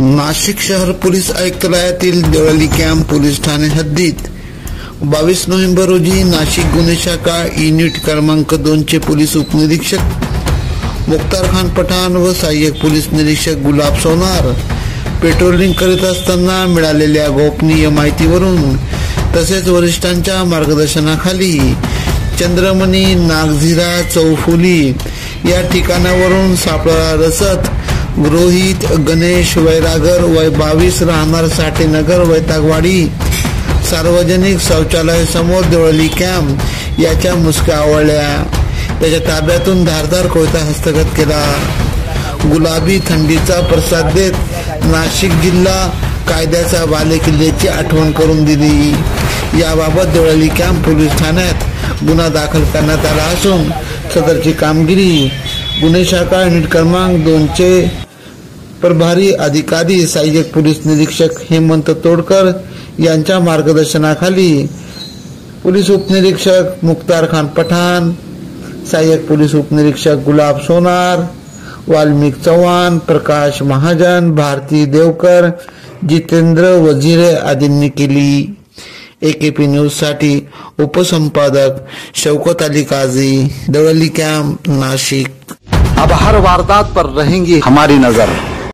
नाशिक शहर पोलीस आयुक्तालयातील Deolali camp police ठाणे हद्दीत 22 नोव्हेंबर रोजी नाशिक गुन्हे शाखा युनिट क्रमांक 2 चे पोलीस उपनिरीक्षक मुख्तार खान पठाण व सहाय्यक पोलीस निरीक्षक गुलाब सोनार पेट्रोलिंग करीत असताना मिळालेल्या गोपनीय माहितीवरून तसेच वरिष्ठांच्या मार्गदर्शनाखाली चंद्रमणी नागझिरा चौफुली या ठिकाणावरून सापळा रसद रोहित गणेश वैरागर वय 22 राहणार साठेनगर वैतागवाडी सार्वजनिक शौचालय समोर देवळाली कॅम्प याच्या मुसक्या आवळल्या। त्याच्या ताब्यातून धारदार कोयता हस्तगत केला। गुलाबी थंडीचा प्रसाद देत नाशिक जिल्हा कायद्याच्या बालेकिल्ल्याची आठवण करून दिली। याबाबत देवळाली कॅम्प पोलीस ठाण्यात गुन्हा दाखल करण्यात आला असून सदरची कामगिरी गुन्हे शाखा युनिट क्रमांक 2 चे प्रभारी अधिकारी सहाय्यक पोलीस निरीक्षक हेमंत तोडकर यांच्या मार्गदर्शनाखाली पोलीस उपनिरीक्षक मुख्तार खान पठाण, सहाय्यक पोलीस उपनिरीक्षक गुलाब सोनार, वाल्मिक चव्हाण, प्रकाश महाजन, भारती देवकर, जितेंद्र वजीरे आदींनी केली। AKP न्यूज साठी उपसंपादक शौकत अली काजी, देवळाली कॅम्प, नाशिक। अब हर वारदात पर रहेंगी हमारी नजर।